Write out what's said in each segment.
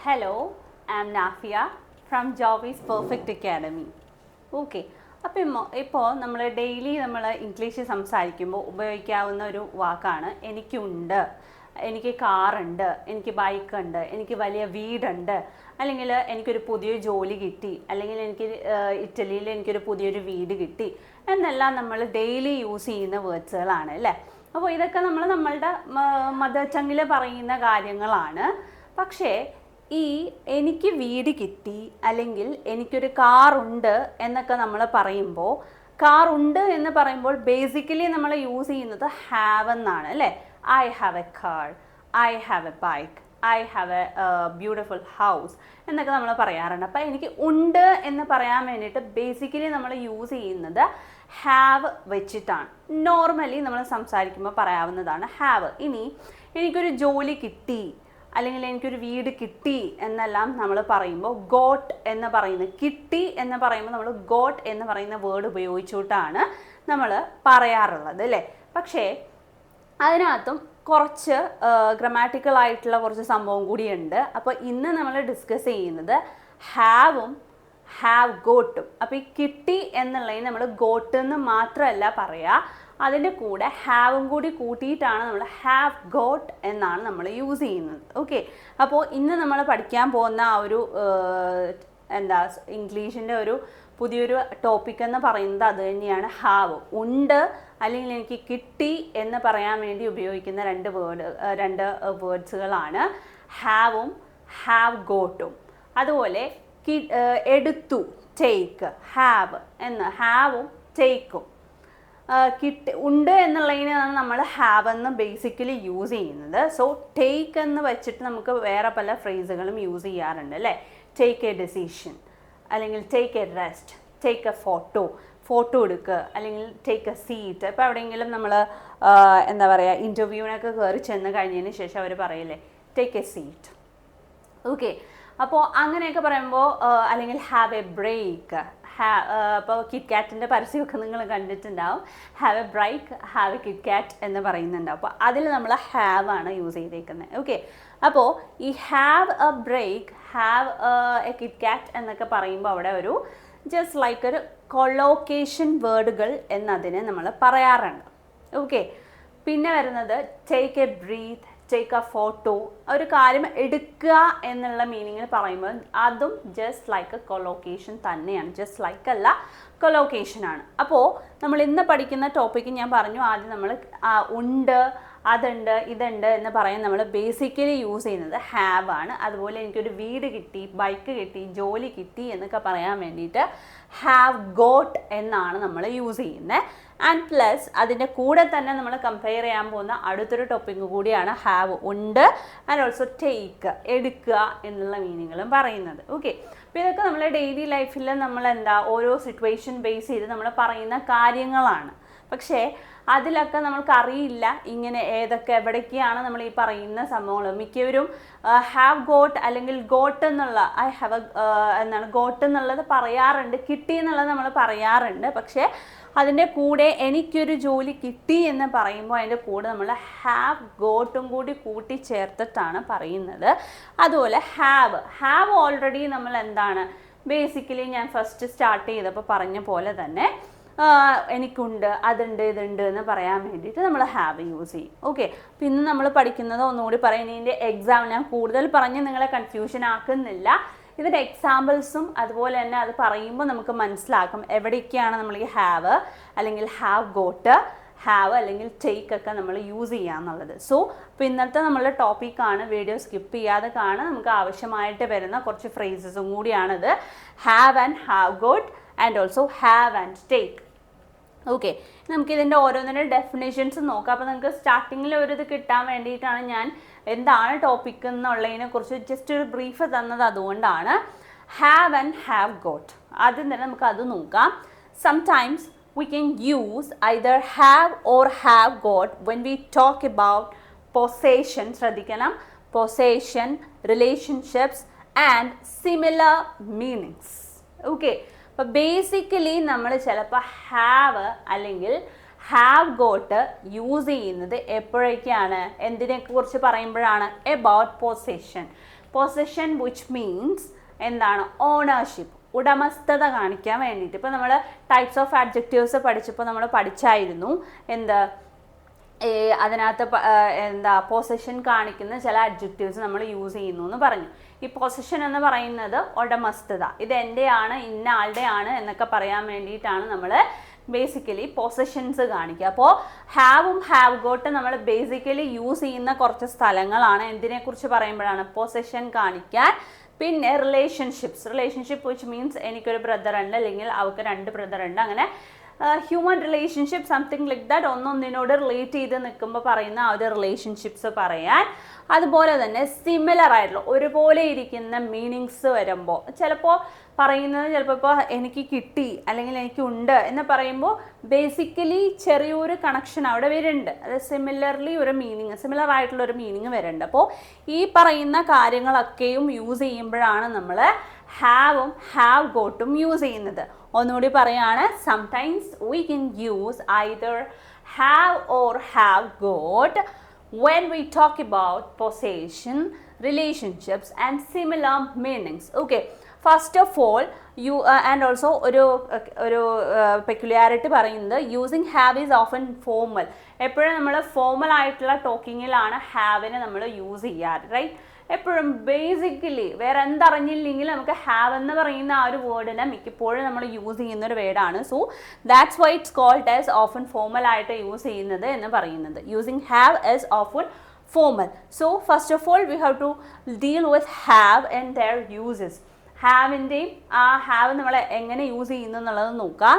Hello, I'm Nafia from Jovis Perfect Academy. Okay. ഇപ്പോൾ നമ്മൾ daily English സംസാരിക്കുമ്പോൾ ഉപയോഗിക്കാവുന്ന ഒരു വാക്കാണ് എനിക്കുണ്ട്, എനിക്ക് കാറുണ്ട്, എനിക്ക് ബൈക്കുണ്ട്, എനിക്ക് വലിയ വീടുണ്ട്, അല്ലെങ്കിൽ എനിക്കൊരു പുതിയൊരു ജോലി കിട്ടി, അല്ലെങ്കിൽ എനിക്ക് ഇറ്റലിയിൽ എനിക്കൊരു പുതിയൊരു വീട് കിട്ടി എന്നെല്ലാം നമ്മൾ ഡെയിലി യൂസ് ചെയ്യുന്ന വേർഡ്സുകളാണ് അല്ലേ. അപ്പോൾ ഇതൊക്കെ നമ്മളുടെ മദർ ടങ്ങിൽ പറയുന്ന കാര്യങ്ങളാണ്. പക്ഷേ എനിക്ക് വീട് കിട്ടി അല്ലെങ്കിൽ എനിക്കൊരു കാറുണ്ട് എന്നൊക്കെ നമ്മൾ പറയുമ്പോൾ, കാറുണ്ട് എന്ന് പറയുമ്പോൾ ബേസിക്കലി നമ്മൾ യൂസ് ചെയ്യുന്നത് ഹാവ് എന്നാണ് അല്ലേ. I have a car, I have A bike, I have A beautiful house എന്നൊക്കെ നമ്മൾ പറയാറുണ്ട്. അപ്പോൾ എനിക്ക് ഉണ്ട് എന്ന് പറയാൻ വേണ്ടിയിട്ട് ബേസിക്കലി നമ്മൾ യൂസ് ചെയ്യുന്നത് ഹാവ് വെച്ചിട്ടാണ്. നോർമലി നമ്മൾ സംസാരിക്കുമ്പോൾ പറയാവുന്നതാണ് ഹാവ്. ഇനി എനിക്കൊരു ജോലി കിട്ടി അല്ലെങ്കിൽ എനിക്കൊരു വീട് കിട്ടി എന്നെല്ലാം നമ്മൾ പറയുമ്പോൾ ഗോട്ട് എന്ന് പറയുന്നത്, കിട്ടി എന്ന് പറയുമ്പോൾ നമ്മൾ ഗോട്ട് എന്ന് പറയുന്ന വേർഡ് ഉപയോഗിച്ചിട്ടാണ് നമ്മൾ പറയാറുള്ളത് അല്ലേ. പക്ഷേ അതിനകത്തും കുറച്ച് ഗ്രമാറ്റിക്കൽ ആയിട്ടുള്ള കുറച്ച് സംഭവം കൂടിയുണ്ട്. അപ്പോൾ ഇന്ന് നമ്മൾ ഡിസ്കസ് ചെയ്യുന്നത് ഹാവും ഹാവ് ഗോട്ടും. അപ്പോൾ ഈ കിട്ടി എന്നുള്ളതിന് നമ്മൾ ഗോട്ട് എന്ന് മാത്രമല്ല പറയുക, അതിൻ്റെ കൂടെ ഹാവും കൂടി കൂട്ടിയിട്ടാണ് നമ്മൾ ഹാവ് ഗോട്ട് എന്നാണ് നമ്മൾ യൂസ് ചെയ്യുന്നത്. ഓക്കെ. അപ്പോൾ ഇന്ന് നമ്മൾ പഠിക്കാൻ പോകുന്ന ആ ഒരു ഇംഗ്ലീഷിൻ്റെ ഒരു പുതിയൊരു ടോപ്പിക് എന്ന് പറയുന്നത് അത് തന്നെയാണ് ഹാവ്. ഉണ്ട് അല്ലെങ്കിൽ എനിക്ക് കിട്ടി എന്ന് പറയാൻ വേണ്ടി ഉപയോഗിക്കുന്ന രണ്ട് വേർഡ്സുകളാണ് ഹാവും ഹാവ് ഗോട്ടും. അതുപോലെ എടുത്തു, ടേക്ക്, ഹാവ് എന്ന് ഹാവും ടേക്കും. ഉണ്ട് എന്നുള്ളതിനാണ് നമ്മൾ ഹാവ് എന്ന് ബേസിക്കലി യൂസ് ചെയ്യുന്നത്. സോ ടേക്ക് എന്ന് വെച്ചിട്ട് നമുക്ക് വേറെ പല ഫ്രേസുകളും യൂസ് ചെയ്യാറുണ്ട് അല്ലേ. ടേക്ക് എ ഡെസിഷൻ, അല്ലെങ്കിൽ take a rest, take a photo എടുക്കുക, അല്ലെങ്കിൽ ടേക്ക് എ സീറ്റ്. ഇപ്പോൾ എവിടെയെങ്കിലും നമ്മൾ എന്താ പറയുക, ഇൻ്റർവ്യൂവിനൊക്കെ കയറി ചെന്ന് കഴിഞ്ഞതിന് ശേഷം അവർ പറയില്ലേ ടേക്ക് എ സീറ്റ്. ഓക്കെ. അപ്പോൾ അങ്ങനെയൊക്കെ പറയുമ്പോൾ, അല്ലെങ്കിൽ ഹാവ് എ ബ്രേക്ക്, അപ്പോൾ കിറ്റ് കാറ്റിൻ്റെ പരസ്യമൊക്കെ നിങ്ങൾ കണ്ടിട്ടുണ്ടാവും. Have a break, have a KitKat എന്ന് പറയുന്നുണ്ടാവും. അപ്പോൾ അതിൽ നമ്മൾ ഹാവ് ആണ് യൂസ് ചെയ്തേക്കുന്നത്. ഓക്കെ. അപ്പോൾ ഈ have a break, have a KitKat എന്നൊക്കെ പറയുമ്പോൾ അവിടെ ഒരു ജസ്റ്റ് ലൈക്ക് ഒരു കൊളോക്കേഷൻ വേർഡുകൾ എന്നതിനെ നമ്മൾ പറയാറുണ്ട്. ഓക്കെ. പിന്നെ വരുന്നത് take a breath, take a photo. ഒരു കാര്യം എടുക്കുക എന്നുള്ള മീനിങ്ങിൽ പറയുമ്പോൾ അതും ജസ്റ്റ് ലൈക്ക് എ കൊളോക്കേഷൻ തന്നെയാണ്. ജസ്റ്റ് ലൈക്ക് അല്ല, കൊളോക്കേഷനാണ്. അപ്പോൾ നമ്മൾ ഇന്ന് പഠിക്കുന്ന ടോപ്പിക്ക് ഞാൻ പറഞ്ഞു ആദ്യം, നമ്മൾ ഉണ്ട്, അതുണ്ട്, ഇതുണ്ട് എന്ന് പറയാൻ നമ്മൾ ബേസിക്കലി യൂസ് ചെയ്യുന്നത് ഹാവ് ആണ്. അതുപോലെ എനിക്കൊരു വീട് കിട്ടി, ബൈക്ക് കിട്ടി, ജോലി കിട്ടി എന്നൊക്കെ പറയാൻ വേണ്ടിയിട്ട് ഹാവ് ഗോട്ട് എന്നാണ് നമ്മൾ യൂസ് ചെയ്യുന്നത്. ആൻഡ് പ്ലസ് അതിൻ്റെ കൂടെ തന്നെ നമ്മൾ കമ്പയർ ചെയ്യാൻ പോകുന്ന അടുത്തൊരു ടോപ്പിക് കൂടിയാണ് ഹാവ്, ഉണ്ട്, ആൻഡ് ഓൾസോ ടേക്ക്, എടുക്കുക എന്നുള്ള മീനിങ്ങുകളും പറയുന്നത്. ഓക്കെ. അപ്പോൾ ഇതൊക്കെ നമ്മുടെ ഡെയിലി ലൈഫിൽ നമ്മൾ ഓരോ സിറ്റുവേഷൻ ബേസ് ചെയ്ത് നമ്മൾ പറയുന്ന കാര്യങ്ങളാണ്. പക്ഷേ അതിലൊക്കെ നമ്മൾക്ക് അറിയില്ല ഇങ്ങനെ ഏതൊക്കെ എവിടേക്കാണ് നമ്മൾ ഈ പറയുന്ന സംഭവങ്ങൾ. മിക്കവരും ഹാവ് ഗോട്ട് അല്ലെങ്കിൽ ഗോട്ട് എന്നുള്ള ഐ ഹാവ് ഗോട്ട് എന്നുള്ളത് പറയാറുണ്ട്, കിട്ടി എന്നുള്ളത് നമ്മൾ പറയാറുണ്ട്. പക്ഷേ അതിൻ്റെ കൂടെ എനിക്കൊരു ജോലി കിട്ടി എന്ന് പറയുമ്പോൾ അതിൻ്റെ കൂടെ നമ്മൾ ഹാവ് ഗോട്ടും കൂടി കൂട്ടിച്ചേർത്തിട്ടാണ് പറയുന്നത്. അതുപോലെ ഹാവ് ഓൾറെഡി നമ്മൾ ബേസിക്കലി ഞാൻ ഫസ്റ്റ് സ്റ്റാർട്ട് ചെയ്തപ്പോൾ പറഞ്ഞ പോലെ തന്നെ എനിക്കുണ്ട്, അതുണ്ട്, ഇതുണ്ട് എന്ന് പറയാൻ വേണ്ടിയിട്ട് നമ്മൾ ഹാവ് യൂസ് ചെയ്യും. ഓക്കെ. അപ്പോൾ ഇന്ന് നമ്മൾ പഠിക്കുന്നത് ഒന്നുകൂടി പറയാം. ഇതിൻ്റെ എക്സാം ഞാൻ കൂടുതൽ പറഞ്ഞ് നിങ്ങളെ കൺഫ്യൂഷൻ ആക്കുന്നില്ല. ഇതിൻ്റെ എക്സാമ്പിൾസും അതുപോലെ തന്നെ അത് പറയുമ്പോൾ നമുക്ക് മനസ്സിലാക്കും എവിടേക്കാണ് നമ്മൾ ഈ ഹാവ് അല്ലെങ്കിൽ ഹാവ് ഗോട്ട്, ഹാവ് അല്ലെങ്കിൽ ടേക്ക് ഒക്കെ നമ്മൾ യൂസ് ചെയ്യുക എന്നുള്ളത്. സോ ഇപ്പോൾ ഇന്നത്തെ നമ്മളുടെ ടോപ്പിക്കാണ്. വീഡിയോ സ്കിപ്പ് ചെയ്യാതെ കാണാൻ. നമുക്ക് ആവശ്യമായിട്ട് വരുന്ന കുറച്ച് ഫ്രേസസും കൂടിയാണിത്. Have and have got and also have and take. Okay. നമുക്കിതിൻ്റെ ഓരോന്നിൻ്റെ ഡെഫിനേഷൻസ് നോക്കാം. അപ്പോൾ നമുക്ക് സ്റ്റാർട്ടിങ്ങിൽ ഒരു ഇത് കിട്ടാൻ വേണ്ടിയിട്ടാണ് ഞാൻ എന്താണ് ടോപ്പിക് എന്നുള്ളതിനെ കുറിച്ച് ജസ്റ്റ് ഒരു ബ്രീഫ് തന്നത്. അതുകൊണ്ടാണ് ഹാവ് ആൻഡ് ഹാവ് ഗോട്ട്. ആദ്യം തന്നെ നമുക്ക് അത് നോക്കാം. Sometimes we can use either have or have got when we talk about possession. ശ്രദ്ധിക്കണം, possession, relationships and similar meanings. Okay. അപ്പോൾ ബേസിക്കലി നമ്മൾ ചിലപ്പോൾ ഹാവ് അല്ലെങ്കിൽ ഹാവ് ഗോട്ട് യൂസ് ചെയ്യുന്നത് എപ്പോഴൊക്കെയാണ്, എന്തിനെ കുറിച്ച് പറയുമ്പോഴാണ്? About possession. Possession which means എന്താണ്? ഓണർഷിപ്പ്, ഉടമസ്ഥത കാണിക്കാൻ വേണ്ടിയിട്ട്. ഇപ്പോൾ നമ്മൾ ടൈപ്സ് ഓഫ് അഡ്ജക്റ്റീവ്സ് പഠിച്ചപ്പോൾ നമ്മൾ പഠിച്ചായിരുന്നു എന്ത്, അതിനകത്ത് എന്താ പൊസഷൻ കാണിക്കുന്ന ചില അഡ്ജക്റ്റീവ്സ് നമ്മൾ യൂസ് ചെയ്യുന്നു എന്ന് പറഞ്ഞു. ഈ പൊസഷൻ എന്ന് പറയുന്നത് ഉടമസ്ഥത, ഇത് എൻ്റെയാണ്, ഇന്ന ആളുടെ ആണ് എന്നൊക്കെ പറയാൻ വേണ്ടിയിട്ടാണ് നമ്മൾ ബേസിക്കലി പൊസഷൻസ് കാണിക്കുക. അപ്പോൾ ഹാവും ഹാവ് ഗോട്ട് നമ്മൾ ബേസിക്കലി യൂസ് ചെയ്യുന്ന കുറച്ച് സ്ഥലങ്ങളാണ്. എന്തിനെക്കുറിച്ച് പറയുമ്പോഴാണ്? പൊസഷൻ കാണിക്കാൻ. പിന്നെ റിലേഷൻഷിപ്പ് വിച്ച് മീൻസ് എനിക്കൊരു ബ്രദർ ഉണ്ട്, അല്ലെങ്കിൽ അവർക്ക് 2 ബ്രദർ ഉണ്ട്, അങ്ങനെ human relationship something like that, ഒന്നൊന്നിനോട് റിലേറ്റ് ചെയ്ത് നിൽക്കുമ്പോൾ പറയുന്ന ആ ഒരു റിലേഷൻഷിപ്സ് പറയാൻ. അതുപോലെ തന്നെ സിമിലർ ആയിട്ടുള്ള ഒരുപോലെ ഇരിക്കുന്ന മീനിങ്സ് വരുമ്പോൾ ചിലപ്പോൾ പറയുന്നത്, ചിലപ്പോൾ ഇപ്പോൾ എനിക്ക് കിട്ടി അല്ലെങ്കിൽ എനിക്ക് ഉണ്ട് എന്ന് പറയുമ്പോൾ ബേസിക്കലി ചെറിയൊരു കണക്ഷൻ അവിടെ വരുന്നുണ്ട്. അത് സിമിലർലി ഒരു മീനിങ്, സിമിലർ ആയിട്ടുള്ള ഒരു മീനിങ് വരുന്നുണ്ട്. അപ്പോൾ ഈ പറയുന്ന കാര്യങ്ങളൊക്കെയും യൂസ് ചെയ്യുമ്പോഴാണ് നമ്മൾ ഹാവും ഹാവ് ഗോട്ടും യൂസ് ചെയ്യുന്നത്. ഒന്നുകൂടി പറയാണ്, sometimes we can use either have or have got when we talk about possession, relationships and similar meanings. Okay, first of all you and also ഒരു peculiarity പറയുന്നത് using have is often formal. എപ്പോഴും നമ്മൾ formal ആയിട്ടുള്ള ടോക്കിങ്ങിലാണ് ഹാവിനെ നമ്മൾ use ചെയ്യാറ്, right? എപ്പോഴും basically വേറെ എന്തറിഞ്ഞില്ലെങ്കിൽ നമുക്ക് ഹാവ് എന്ന് പറയുന്ന ആ ഒരു വേർഡിനെ മിക്കപ്പോഴും നമ്മൾ യൂസ് ചെയ്യുന്ന ഒരു വേർഡാണ്. So that's why it's called as often formal ആയിട്ട് യൂസ് ചെയ്യുന്നത് എന്ന് പറയുന്നത്. Using have as often formal. So first of all we have to deal with have and their uses. ഹാവിൻ്റെയും ആ ഹാവ് നമ്മൾ എങ്ങനെ യൂസ് ചെയ്യുന്നു എന്നുള്ളത് നോക്കാം.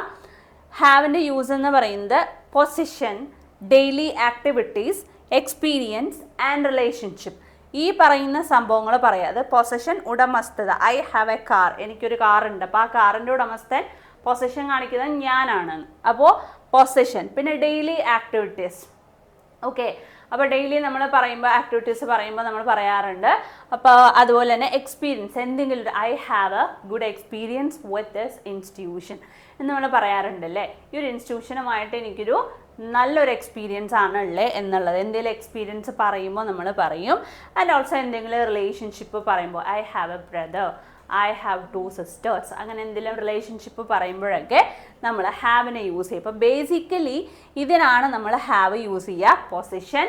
ഹാവിൻ്റെ യൂസ് എന്ന് പറയുന്നത് position, daily activities, experience and relationship. ഈ പറയുന്ന സംഭവങ്ങൾ പറയാം. അത് പൊസഷൻ, ഉടമസ്ഥത. ഐ ഹാവ് എ കാർ, എനിക്കൊരു കാറുണ്ട്, അപ്പോൾ ആ കാറിൻ്റെ ഉടമസ്ഥൻ പൊസഷൻ കാണിക്കുന്നത് ഞാനാണ്. അപ്പോൾ പൊസഷൻ. പിന്നെ ഡെയിലി ആക്ടിവിറ്റീസ്. ഓക്കെ, അപ്പോൾ ഡെയിലി നമ്മൾ പറയുമ്പോൾ ആക്ടിവിറ്റീസ് പറയുമ്പോൾ നമ്മൾ പറയാറുണ്ട്. അപ്പോൾ അതുപോലെ തന്നെ എക്സ്പീരിയൻസ്, എന്തെങ്കിലും I have A good experience with this institution എന്ന് നമ്മൾ പറയാറുണ്ടല്ലേ. ഈ ഒരു ഇൻസ്റ്റിറ്റ്യൂഷനുമായിട്ട് എനിക്കൊരു നല്ലൊരു എക്സ്പീരിയൻസ് ആണ് ഉള്ളത് എന്നുള്ളത്. എന്തെങ്കിലും എക്സ്പീരിയൻസ് പറയുമ്പോൾ നമ്മൾ പറയും. ആൻഡ് ഓൾസോ എന്തെങ്കിലും റിലേഷൻഷിപ്പ് പറയുമ്പോൾ I have A brother, I have 2 sisters, അങ്ങനെ എന്തെങ്കിലും റിലേഷൻഷിപ്പ് പറയുമ്പോഴൊക്കെ നമ്മൾ ഹാവിനെ യൂസ് ചെയ്യും. അപ്പോൾ ബേസിക്കലി ഇതിനാണ് നമ്മൾ ഹാവ് യൂസ് ചെയ്യുക. Position,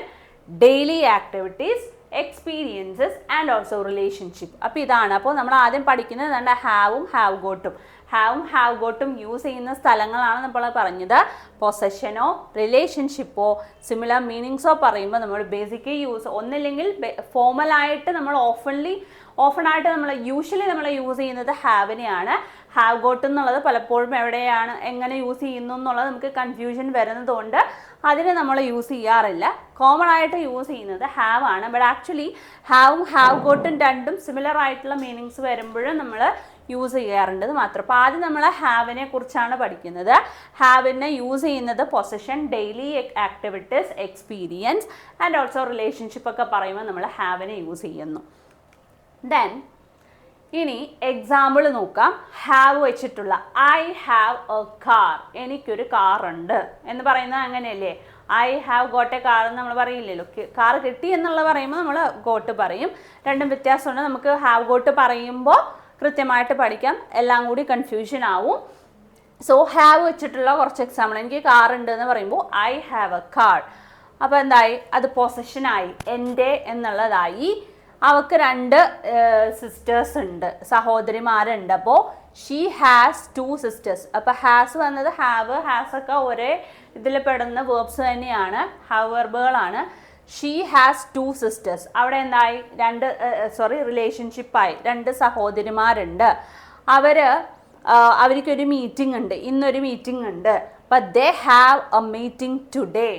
daily activities, experiences and also relationship. അപ്പോൾ ഇതാണ്. അപ്പോൾ നമ്മൾ ആദ്യം പഠിക്കുന്നത് നമ്മുടെ ഹാവും ഹാവ് ഗോട്ടും. ഹാവും ഹാവ് ഗോട്ടും യൂസ് ചെയ്യുന്ന സ്ഥലങ്ങളാണ് നമ്മൾ പറഞ്ഞത്. പൊസഷനോ റിലേഷൻഷിപ്പോ സിമിലർ മീനിങ്സോ പറയുമ്പോൾ നമ്മൾ ബേസിക്കലി യൂസ്, ഒന്നില്ലെങ്കിൽ ഫോർമലായിട്ട് നമ്മൾ ഓഫണായിട്ട് നമ്മൾ യൂഷ്വലി നമ്മൾ യൂസ് ചെയ്യുന്നത് ഹാവിനെയാണ്. ഹാവ് ഗോട്ട് എന്നുള്ളത് പലപ്പോഴും എവിടെയാണ്, എങ്ങനെ യൂസ് ചെയ്യുന്നു എന്നുള്ളത് നമുക്ക് കൺഫ്യൂഷൻ വരുന്നതുകൊണ്ട് അതിനെ നമ്മൾ യൂസ് ചെയ്യാറില്ല. കോമൺ ആയിട്ട് യൂസ് ചെയ്യുന്നത് ഹാവ് ആണ്. ബട്ട് ആക്ച്വലി ഹാവും ഹാവ് ഗോട്ടും രണ്ടും സിമിലർ ആയിട്ടുള്ള മീനിങ്സ് വരുമ്പോഴും നമ്മൾ യൂസ് ചെയ്യാറുണ്ട് മാത്രം. അപ്പോൾ ആദ്യം നമ്മൾ ഹാവിനെ കുറിച്ചാണ് പഠിക്കുന്നത്. ഹാവിനെ യൂസ് ചെയ്യുന്നത് possession, daily activities, experience and also relationship ഒക്കെ പറയുമ്പോൾ നമ്മൾ ഹാവിനെ യൂസ് ചെയ്യുന്നു. ദെൻ ഇനി എക്സാമ്പിൾ നോക്കാം. ഹാവ് വെച്ചിട്ടുള്ള ഐ ഹാവ് എ കാർ, എനിക്കൊരു കാറുണ്ട് എന്ന് പറയുന്നത് അങ്ങനെയല്ലേ. I have got A car എന്ന് നമ്മൾ പറയില്ലല്ലോ. കാർ കിട്ടി എന്നുള്ള പറയുമ്പോൾ നമ്മൾ ഗോട്ട് പറയും. രണ്ടും വ്യത്യാസമുണ്ട്. നമുക്ക് ഹാവ് ഗോട്ട് പറയുമ്പോൾ കൃത്യമായിട്ട് പഠിക്കാം, എല്ലാം കൂടി കൺഫ്യൂഷൻ ആവും. സോ ഹാവ് വെച്ചിട്ടുള്ള കുറച്ച് എക്സാമ്പിൾ. എനിക്ക് കാർ ഉണ്ട് എന്ന് പറയുമ്പോൾ ഐ ഹാവ് എ കാർ. അപ്പോൾ എന്തായി? അത് പൊസഷനായി, എൻ്റെ എന്നുള്ളതായി. അവൾക്ക് 2 സിസ്റ്റേഴ്സ് ഉണ്ട്, സഹോദരിമാരുണ്ട്. അപ്പോൾ ഷീ ഹാസ് 2 സിസ്റ്റേഴ്സ്. അപ്പോൾ ഹാസ് വന്നത് ഹാവ്, ഹാസ് ഒക്കെ ഒരേ ഇതിൽ പെടുന്ന വേർബ്സ് തന്നെയാണ്, ഹാവ് വെർബുകളാണ്. She has 2 sisters. അവിടെ എന്തായി? റിലേഷൻഷിപ്പായി. 2 സഹോദരിമാരുണ്ട്. അവർക്കൊരു മീറ്റിംഗ് ഉണ്ട്, ഇന്നൊരു മീറ്റിംഗ് ഉണ്ട്. But they have a meeting today.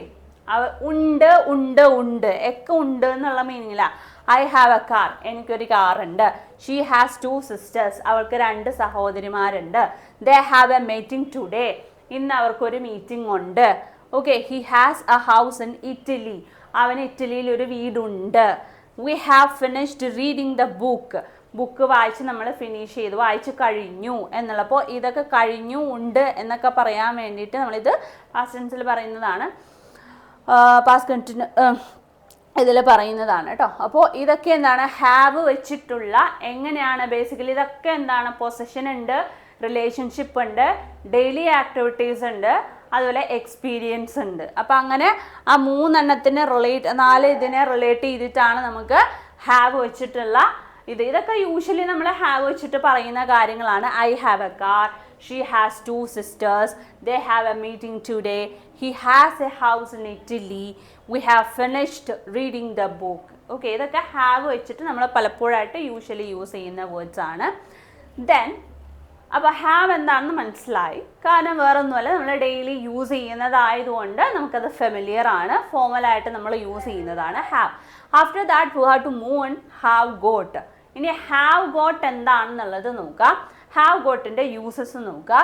ഉണ്ട് ഉണ്ട് ഉണ്ട് ഒക്കെ ഉണ്ട് എന്നുള്ള മീനിങ്ങിലാണ്. ഐ ഹാവ് എ കാർ, എനിക്കൊരു കാറുണ്ട്. ഷീ ഹാസ് 2 സിസ്റ്റേഴ്സ്, അവൾക്ക് 2 സഹോദരിമാരുണ്ട്. They have a meeting today, ഇന്ന് അവർക്കൊരു മീറ്റിംഗ് ഉണ്ട്. Okay, he has a house in Italy, അവന് ഇറ്റലിയിൽ ഒരു വീടുണ്ട്. We have finished reading the book, book വായിച്ച് നമ്മൾ ഫിനിഷ് ചെയ്തു, വായിച്ച് കഴിഞ്ഞു എന്നുള്ള. അപ്പോൾ ഇതൊക്കെ കഴിഞ്ഞു, ഉണ്ട് എന്നൊക്കെ പറയാൻ വേണ്ടിയിട്ട് നമ്മളിത് പാസ്റ്റ് ടെൻസിൽ പറയുന്നതാണ്, പാസ്റ്റ് കണ്ടിന്യൂ ഇതിൽ പറയുന്നതാണ് കേട്ടോ. അപ്പോൾ ഇതൊക്കെ എന്താണ്, ഹാവ് വെച്ചിട്ടുള്ള എങ്ങനെയാണ് ബേസിക്കലി ഇതൊക്കെ എന്താണ്, പൊസഷൻ ഉണ്ട്, റിലേഷൻഷിപ്പ് ഉണ്ട്, ഡെയിലി ആക്ടിവിറ്റീസ് ഉണ്ട്, അതുപോലെ എക്സ്പീരിയൻസ് ഉണ്ട്. അപ്പം അങ്ങനെ ആ 4 ഇതിനെ റിലേറ്റ് ചെയ്തിട്ടാണ് നമുക്ക് ഹാവ് വെച്ചിട്ടുള്ള ഇതൊക്കെ യൂഷ്വലി നമ്മൾ ഹാവ് വെച്ചിട്ട് പറയുന്ന കാര്യങ്ങളാണ്. I have a car, she has 2 sisters, they have a meeting today, he has a house in Italy, we have finished reading the book. Okay, ഇതൊക്കെ ഹാവ് വെച്ചിട്ട് നമ്മൾ പലപ്പോഴായിട്ട് യൂഷ്വലി യൂസ് ചെയ്യുന്ന വേർഡ്സ് ആണ്. ദെൻ അപ്പോൾ ഹാവ് എന്താണെന്ന് മനസ്സിലായി, കാരണം വേറൊന്നുമല്ല, നമ്മൾ ഡെയിലി യൂസ് ചെയ്യുന്നതായതുകൊണ്ട് നമുക്കത് ഫെമിലിയർ ആണ്, ഫോർമലായിട്ട് നമ്മൾ യൂസ് ചെയ്യുന്നതാണ് have. After that we have to move on have got. ഇനി ഹാവ് ഗോട്ട് എന്താണെന്നുള്ളത് നോക്കാം. ഹാവ് ഗോട്ടിൻ്റെ യൂസസ് നോക്കുക.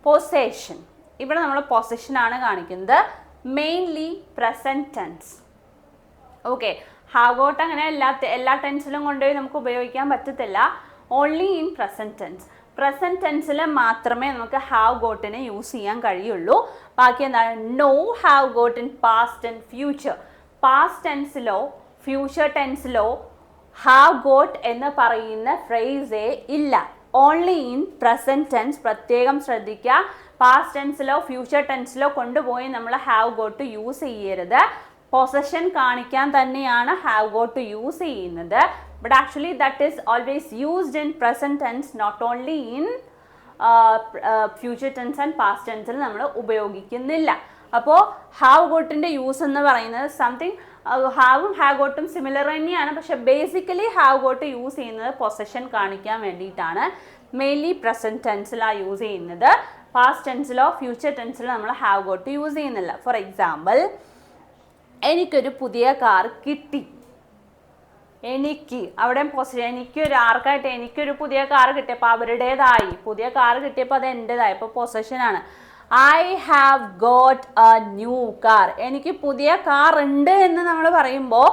പൊസേഷൻ, ഇവിടെ നമ്മൾ പൊസഷനാണ് കാണിക്കുന്നത്, mainly present tense. Okay, have got അങ്ങനെ എല്ലാ ടെൻസിലും കൊണ്ടുപോയി നമുക്ക് ഉപയോഗിക്കാൻ പറ്റത്തില്ല, only in present tense. Present ടെൻസിൽ മാത്രമേ നമുക്ക് ഹാവ് ഗോട്ടിനെ യൂസ് ചെയ്യാൻ കഴിയുള്ളൂ. ബാക്കി എന്താണ്, no have got in past and future. Past ടെൻസിലോ ഫ്യൂച്ചർ ടെൻസിലോ ഹാവ് ഗോട്ട് എന്ന് പറയുന്ന ഫ്രേസേ ഇല്ല, ഓൺലി ഇൻ പ്രസൻറ്റ് ടെൻസ്. പ്രത്യേകം ശ്രദ്ധിക്കുക, പാസ്റ്റ് ടെൻസിലോ ഫ്യൂച്ചർ ടെൻസിലോ കൊണ്ടുപോയി നമ്മൾ ഹാവ് ഗോട്ട് യൂസ് ചെയ്യരുത്. പൊസഷൻ കാണിക്കാൻ തന്നെയാണ് ഹാവ് ഗോട്ട് യൂസ് ചെയ്യുന്നത്. But actually that is always used in present tense, not only in future tense and past tense നമ്മൾ ഉപയോഗിക്കുന്നില്ല. അപ്പോൾ ഹാവ് ഗോട്ടിൻ്റെ യൂസ് എന്ന് പറയുന്നത് സംതിങ്, ഹാവും ഹാവ് ഗോട്ടും സിമിലർ തന്നെയാണ്, പക്ഷെ ബേസിക്കലി ഹാവ് ഗോട്ട് യൂസ് ചെയ്യുന്നത് പൊസഷൻ കാണിക്കാൻ വേണ്ടിയിട്ടാണ്. മെയിൻലി പ്രസൻറ്റ് ടെൻസിലാണ് യൂസ് ചെയ്യുന്നത്, പാസ്റ്റ് ടെൻസിലോ ഫ്യൂച്ചർ ടെൻസിലോ നമ്മൾ ഹാവ് ഗോട്ട് യൂസ് ചെയ്യുന്നില്ല. ഫോർ എക്സാമ്പിൾ, എനിക്കൊരു പുതിയ കാർ കിട്ടി. അവിടെ എനിക്കൊരു പുതിയ കാർ കിട്ടിയപ്പോൾ അവരുടേതായി, പുതിയ കാർ കിട്ടിയപ്പോൾ അത് എൻ്റെതായി, ഇപ്പോൾ പൊസഷനാണ്. I have got a new car. എനിക്ക് പുതിയ കാർ ഉണ്ട് എന്ന് നമ്മൾ പറയുമ്പോൾ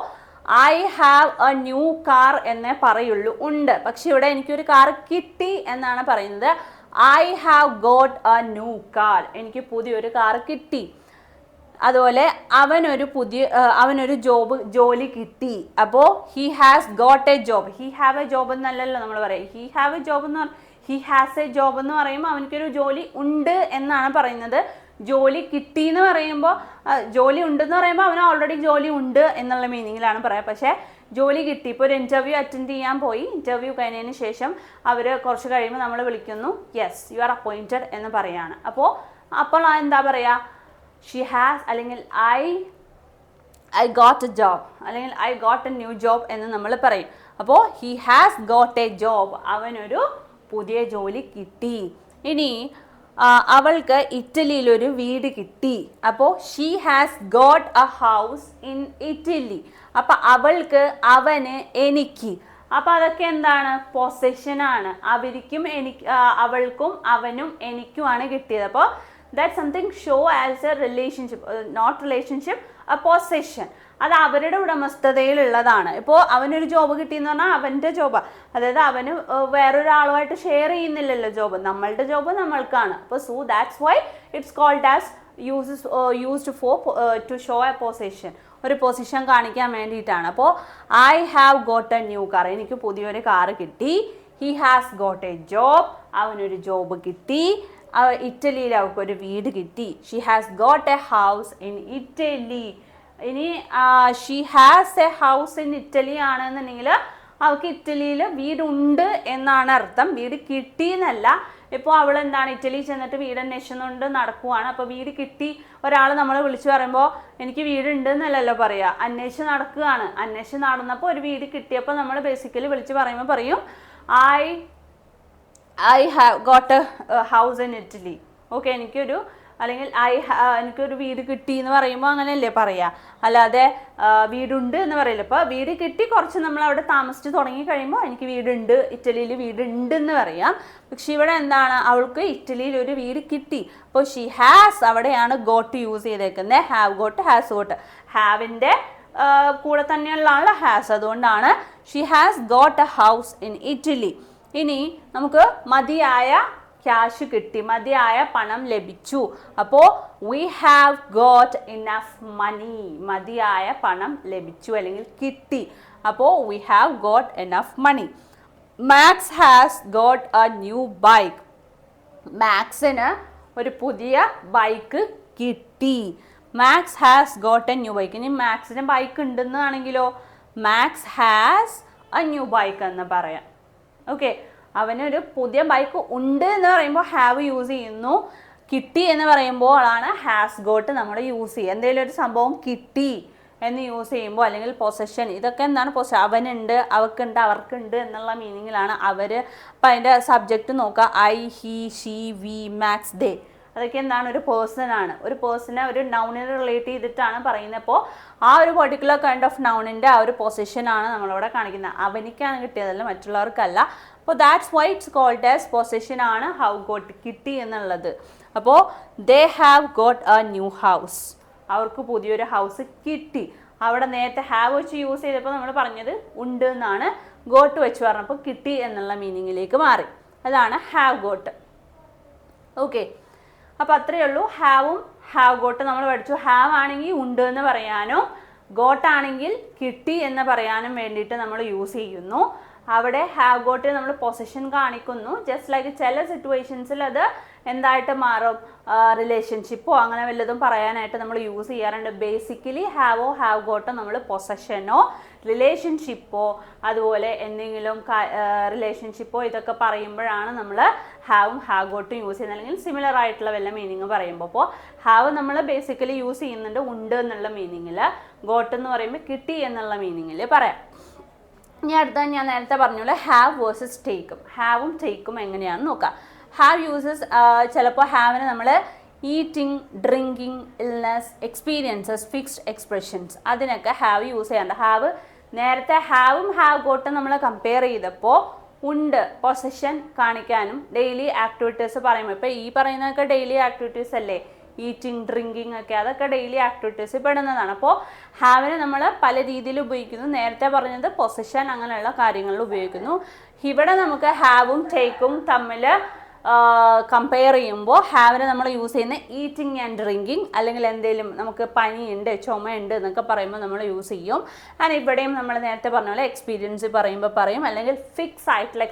I have a new car എന്നേ പറയുള്ളൂ, ഉണ്ട്. പക്ഷെ ഇവിടെ എനിക്കൊരു കാർ കിട്ടി എന്നാണ് പറയുന്നത്. I have got a new car, എനിക്ക് പുതിയൊരു കാർ കിട്ടി. അതുപോലെ അവനൊരു ജോലി കിട്ടി. അപ്പോൾ he has got a job. He have a job എന്നല്ലല്ലോ നമ്മൾ പറയും, ഹി ഹാവ് എ ജോബ് എന്ന് ഹി ഹാസ് എ ജോബ് എന്ന് പറയുമ്പോൾ അവനക്കൊരു ജോലി ഉണ്ട് എന്നാണ് പറയുന്നത്. ജോലി കിട്ടി എന്ന് പറയുമ്പോൾ, ജോലി ഉണ്ടെന്ന് പറയുമ്പോൾ അവന് ഓൾറെഡി ജോലി ഉണ്ട് എന്നുള്ള മീനിങ്ങിലാണ് പറയുക. പക്ഷേ ജോലി കിട്ടി, ഇപ്പോൾ ഒരു ഇൻ്റർവ്യൂ അറ്റൻഡ് ചെയ്യാൻ പോയി, ഇൻ്റർവ്യൂ കഴിഞ്ഞതിന് ശേഷം അവർ കുറച്ച് കഴിയുമ്പോൾ നമ്മൾ വിളിക്കുന്നു, യെസ് യു ആർ അപ്പോയിൻറ്റഡ് എന്ന് പറയാണ്. അപ്പോൾ എന്താ പറയുക, ഷീ ഹാസ് അല്ലെങ്കിൽ ഐ ഗോട്ട് എ ജോബ് അല്ലെങ്കിൽ I got a new job എന്ന് നമ്മൾ പറയും. അപ്പോൾ he has got a job, അവനൊരു പുതിയ ജോലി കിട്ടി. ഇനി അവൾക്ക് ഇറ്റലിയിലൊരു വീട് കിട്ടി. അപ്പോൾ she has got a house in Italy. അപ്പം അവൾക്ക്, അവന്, എനിക്ക്, അപ്പം അതൊക്കെ എന്താണ്, പൊസഷനാണ്. അവൾക്കും അവനും എനിക്കുമാണ് കിട്ടിയത്. അപ്പോൾ that something show as a relationship, not relationship, a possession. അത് അവരുടെ ഉടമസ്ഥതയിലുള്ളതാണ്. ഇപ്പോൾ അവനൊരു ജോബ് കിട്ടിയെന്ന് പറഞ്ഞാൽ അവൻ്റെ ജോബാണ്, അതായത് അവന് വേറൊരാളുമായിട്ട് ഷെയർ ചെയ്യുന്നില്ലല്ലോ ജോബ്, നമ്മളുടെ ജോബ് നമ്മൾക്കാണ്. അപ്പോൾ so that's why it's called as used for to show a position, ഒരു പൊസിഷൻ കാണിക്കാൻ വേണ്ടിയിട്ടാണ്. അപ്പോൾ I have got a new car, എനിക്ക് പുതിയൊരു കാറ് കിട്ടി. He has got a job, അവനൊരു ജോബ് കിട്ടി. ഇറ്റലിയിൽ അവൾക്കൊരു വീട് കിട്ടി. She has got a house in Italy. ഇനി she has a house in Italy ആണെന്നുണ്ടെങ്കിൽ അവൾക്ക് ഇറ്റലിയിൽ വീടുണ്ട് എന്നാണ് അർത്ഥം, വീട് കിട്ടി എന്നല്ല. ഇപ്പോൾ അവൾ എന്താണ്, ഇറ്റലി ചെന്നിട്ട് വീട് അന്വേഷിച്ചുകൊണ്ട് നടക്കുവാണ്. അപ്പോൾ വീട് കിട്ടി, ഒരാൾ നമ്മൾ വിളിച്ചു പറയുമ്പോൾ എനിക്ക് വീടുണ്ട് എന്നല്ലല്ലോ പറയുക, അന്വേഷിച്ച് നടക്കുകയാണ്. അന്വേഷിച്ച് നടന്നപ്പോൾ ഒരു വീട് കിട്ടിയപ്പോൾ നമ്മൾ ബേസിക്കലി വിളിച്ച് പറയുമ്പോൾ പറയും I have got a house in Italy. Okay, അല്ലെങ്കിൽ എനിക്കൊരു വീട് കിട്ടി എന്ന് പറയുമ്പോൾ അങ്ങനെയല്ലേ പറയുക, അല്ലാതെ വീടുണ്ട് എന്ന് പറയില്ല. ഇപ്പോൾ വീട് കിട്ടി, കുറച്ച് നമ്മൾ അവിടെ താമസിച്ച് തുടങ്ങി കഴിയുമ്പോൾ എനിക്ക് വീടുണ്ട്, ഇറ്റലിയിൽ വീടുണ്ട് എന്ന് പറയാം. പക്ഷെ ഇവിടെ എന്താണ്, അവൾക്ക് ഇറ്റലിയിൽ ഒരു വീട് കിട്ടി. അപ്പോൾ ഷീ ഹാസ്, അവിടെയാണ് ഗോട്ട് യൂസ് ചെയ്തേക്കുന്നത്. Have got, has got. ഹാവിൻ്റെ കൂടെ തന്നെയുള്ള ആൾ ഹാസ്, അതുകൊണ്ടാണ് she has got a house in Italy. ഇനി നമുക്ക് മതിയായ ക്യാഷ് കിട്ടി, മതിയായ പണം ലഭിച്ചു. അപ്പോൾ we have got enough money, മതിയായ പണം ലഭിച്ചു അല്ലെങ്കിൽ കിട്ടി. അപ്പോൾ we have got enough money. Max has got a new bike. മാക്സിന് ഒരു പുതിയ ബൈക്ക് കിട്ടി. Max has got a new bike. ഇനി മാക്സിന് ബൈക്ക് ഉണ്ടെന്നാണെങ്കിലോ Max has a new bike എന്ന് പറയാം. ഓക്കെ, അവനൊരു പുതിയ ബൈക്ക് ഉണ്ട് എന്ന് പറയുമ്പോൾ ഹാവ് യൂസ് ചെയ്യുന്നു. കിട്ടി എന്ന് പറയുമ്പോഴാണ് ഹാസ് ഗോട്ട് നമ്മൾ യൂസ് ചെയ്യുക. എന്തെങ്കിലും ഒരു സംഭവം കിട്ടി എന്ന് യൂസ് ചെയ്യുമ്പോൾ, അല്ലെങ്കിൽ പൊസഷൻ, ഇതൊക്കെ എന്താണ് അവനുണ്ട്, അവൾക്കുണ്ട്, അവർക്കുണ്ട് എന്നുള്ള മീനിങ്ങിലാണ് അവർ. അപ്പം അതിൻ്റെ സബ്ജക്റ്റ് നോക്കുക, I, he, she, we, Max, they. അതൊക്കെ എന്താണ്, ഒരു പേഴ്സൺ ആണ്. ഒരു പേഴ്സണെ ഒരു നൗണിനെ റിലേറ്റ് ചെയ്തിട്ടാണ് പറയുന്നത്. അപ്പോൾ ആ ഒരു പെർട്ടിക്കുലർ കൈൻഡ് ഓഫ് നൗണിൻ്റെ ആ ഒരു പൊസിഷനാണ് നമ്മളിവിടെ കാണിക്കുന്നത്. അവനിക്കാണ് കിട്ടിയതല്ല, മറ്റുള്ളവർക്കല്ല. അപ്പോൾ that's why it's called as possession ആണ് ഹൗ ഗോട്ട്, കിട്ടി എന്നുള്ളത്. അപ്പോൾ they have got a new house, അവർക്ക് പുതിയൊരു ഹൗസ് കിട്ടി. അവിടെ നേരത്തെ ഹാവ് വെച്ച് യൂസ് ചെയ്തപ്പോൾ നമ്മൾ പറഞ്ഞത് ഉണ്ട് എന്നാണ്, ഗോട്ട് വെച്ച് പറഞ്ഞപ്പോൾ കിട്ടി എന്നുള്ള മീനിങ്ങിലേക്ക് മാറി. അതാണ് ഹാവ് ഗോട്ട്. ഓക്കെ, അപ്പോൾ അത്രയേ ഉള്ളൂ. ഹാവും ഹാവ് ഗോട്ട് നമ്മൾ പഠിച്ചു. ഹാവ് ആണെങ്കിൽ ഉണ്ട് എന്ന് പറയാനോ, ഗോട്ട് ആണെങ്കിൽ കിട്ടി എന്ന് പറയാനും വേണ്ടിയിട്ട് നമ്മൾ യൂസ് ചെയ്യുന്നു. അവിടെ ഹാവ് ഗോട്ട് നമ്മൾ പൊസിഷൻ കാണിക്കുന്നു. ജസ്റ്റ് ലൈക്ക് ചില സിറ്റുവേഷൻസിൽ അത് എന്തായിട്ട് മാറും, റിലേഷൻഷിപ്പോ അങ്ങനെ വല്ലതും പറയാനായിട്ട് നമ്മൾ യൂസ് ചെയ്യാറുണ്ട്. ബേസിക്കലി ഹാവോ ഹാവ് ഗോട്ടോ നമ്മൾ പൊസഷനോ റിലേഷൻഷിപ്പോ അതുപോലെ എന്തെങ്കിലും റിലേഷൻഷിപ്പോ ഇതൊക്കെ പറയുമ്പോഴാണ് നമ്മൾ ഹാവും ഹാവ് ഗോട്ടും യൂസ് ചെയ്യുന്നത്, അല്ലെങ്കിൽ സിമിലർ ആയിട്ടുള്ള വല്ല മീനിങ് പറയുമ്പോൾ. അപ്പോൾ ഹാവ് നമ്മൾ ബേസിക്കലി യൂസ് ചെയ്യുന്നുണ്ട് ഉണ്ട് എന്നുള്ള മീനിങ്ങിൽ, ഗോട്ട് എന്ന് പറയുമ്പോൾ കിട്ടി എന്നുള്ള മീനിങ്ങിൽ പറയാം. ഇനി അടുത്ത ഞാൻ നേരത്തെ പറഞ്ഞ ഹാവ് വേഴ്സസ് ടേക്കും. ഹാവും ടേക്കും എങ്ങനെയാണെന്ന് നോക്കാം. ഹാവ് യൂസസ് ചിലപ്പോൾ ഹാവിന് നമ്മൾ eating, drinking, illness, experiences, fixed expressions, അതിനൊക്കെ ഹാവ് യൂസ് ചെയ്യാറുണ്ട്. ഹാവ് നേരത്തെ ഹാവും ഹാവ് ഗോട്ടും നമ്മൾ കമ്പയർ ചെയ്തപ്പോൾ ഉണ്ട് പൊസിഷൻ കാണിക്കാനും ഡെയിലി ആക്ടിവിറ്റീസ് പറയുമ്പോൾ, ഇപ്പോൾ ഈ പറയുന്നതൊക്കെ ഡെയിലി ആക്ടിവിറ്റീസ് അല്ലേ, ഈറ്റിംഗ്, ഡ്രിങ്കിങ് ഒക്കെ, അതൊക്കെ ഡെയിലി ആക്ടിവിറ്റീസ് പെടുന്നതാണ്. അപ്പോൾ ഹാവിനെ നമ്മൾ പല രീതിയിൽ ഉപയോഗിക്കുന്നു. നേരത്തെ പറഞ്ഞത് പൊസിഷൻ അങ്ങനെയുള്ള കാര്യങ്ങളിൽ ഉപയോഗിക്കുന്നു. ഇവിടെ നമുക്ക് ഹാവും ടേക്കും തമ്മിൽ കമ്പയർ ചെയ്യുമ്പോൾ ഹാവിനെ നമ്മൾ യൂസ് ചെയ്യുന്ന ഈറ്റിംഗ് ആൻഡ് ഡ്രിങ്കിങ്, അല്ലെങ്കിൽ എന്തെങ്കിലും നമുക്ക് പനിയുണ്ട്, ചുമയുണ്ട് എന്നൊക്കെ പറയുമ്പോൾ നമ്മൾ യൂസ് ചെയ്യും. ആൻഡ് ഇവിടെയും നമ്മൾ നേരത്തെ പറഞ്ഞ പോലെ എക്സ്പീരിയൻസ് പറയുമ്പോൾ പറയും, അല്ലെങ്കിൽ ഫിക്സ് ആയിട്ടുള്ള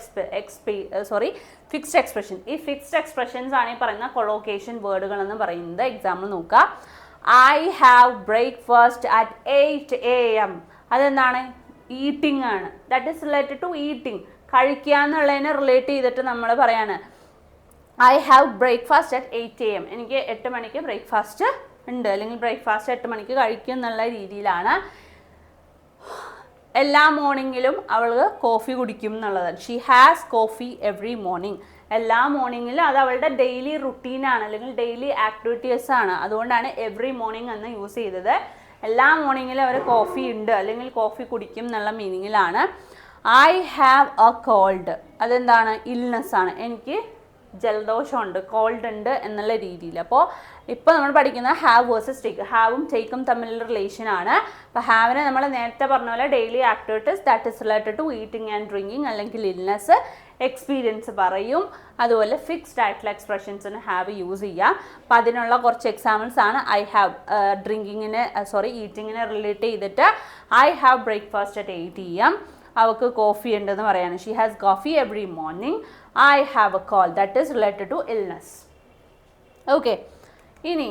ഫിക്സ്ഡ് എക്സ്പ്രഷൻ. ഈ ഫിക്സ്ഡ് എക്സ്പ്രഷൻസ് ആണ് ഈ പറയുന്ന കൊളോക്കേഷൻ വേർഡുകൾ എന്ന് പറയുന്നത്. എക്സാമ്പിൾ നോക്കുക. I have breakfast at 8 AM. അതെന്താണ്, ഈറ്റിംഗ് ആണ്. That is related to eating, കഴിക്കുക എന്നുള്ളതിനെ റിലേറ്റ് ചെയ്തിട്ട് നമ്മൾ പറയാണ് I have breakfast at 8 AM. എനിക്ക് 8 മണിക്ക് ബ്രേക്ക്ഫാസ്റ്റ് ഉണ്ട്, അല്ലെങ്കിൽ ബ്രേക്ക്ഫാസ്റ്റ് 8 മണിക്ക് കഴിക്കും എന്നുള്ള രീതിയിലാണ്. എല്ലാ മോർണിംഗിലും അവൾ കോഫി കുടിക്കും എന്നുള്ളതാണ്. She has coffee every morning. എല്ലാ മോർണിംഗിലും അത് അവളുടെ ഡെയിലി റുട്ടീനാണ്, അല്ലെങ്കിൽ ഡെയിലി ആക്ടിവിറ്റീസ് ആണ്. അതുകൊണ്ടാണ് എവറി മോർണിംഗ് എന്ന് യൂസ് ചെയ്തത്. എല്ലാ മോർണിംഗിലും അവർ കോഫി ഉണ്ട്, അല്ലെങ്കിൽ കോഫി കുടിക്കും എന്നുള്ള മീനിങ്ങിലാണ്. I have a cold. അതെന്താണ്, ഇൽനെസ് ആണ്. എനിക്ക് ജലദോഷമുണ്ട്, കോൾഡ് ഉണ്ട് എന്നുള്ള രീതിയിൽ. അപ്പോൾ ഇപ്പോൾ നമ്മൾ പഠിക്കുന്ന ഹാവ് വേഴ്സസ് ടേക്ക്. ഹാവും ടേക്കും തമ്മിലുള്ള റിലേഷനാണ്. അപ്പോൾ ഹാവിനെ നമ്മൾ നേരത്തെ പറഞ്ഞ പോലെ daily activities that is related to eating and drinking, അല്ലെങ്കിൽ ഇൽനെസ്, എക്സ്പീരിയൻസ് പറയും. അതുപോലെ ഫിക്സ്ഡ് ആയിട്ടുള്ള എക്സ്പ്രഷൻസിന് ഹാവ് യൂസ് ചെയ്യാം. അപ്പോൾ അതിനുള്ള കുറച്ച് എക്സാമ്പിൾസ് ആണ്. ഐ ഹാവ് ഈറ്റിങ്ങിനെ റിലേറ്റ് ചെയ്തിട്ട് I have breakfast at 8 AM. അവൾക്ക് കോഫി ഉണ്ടെന്ന് പറയാണ്. She has coffee every morning. I have a cold that is related to illness. Okay, ഇനി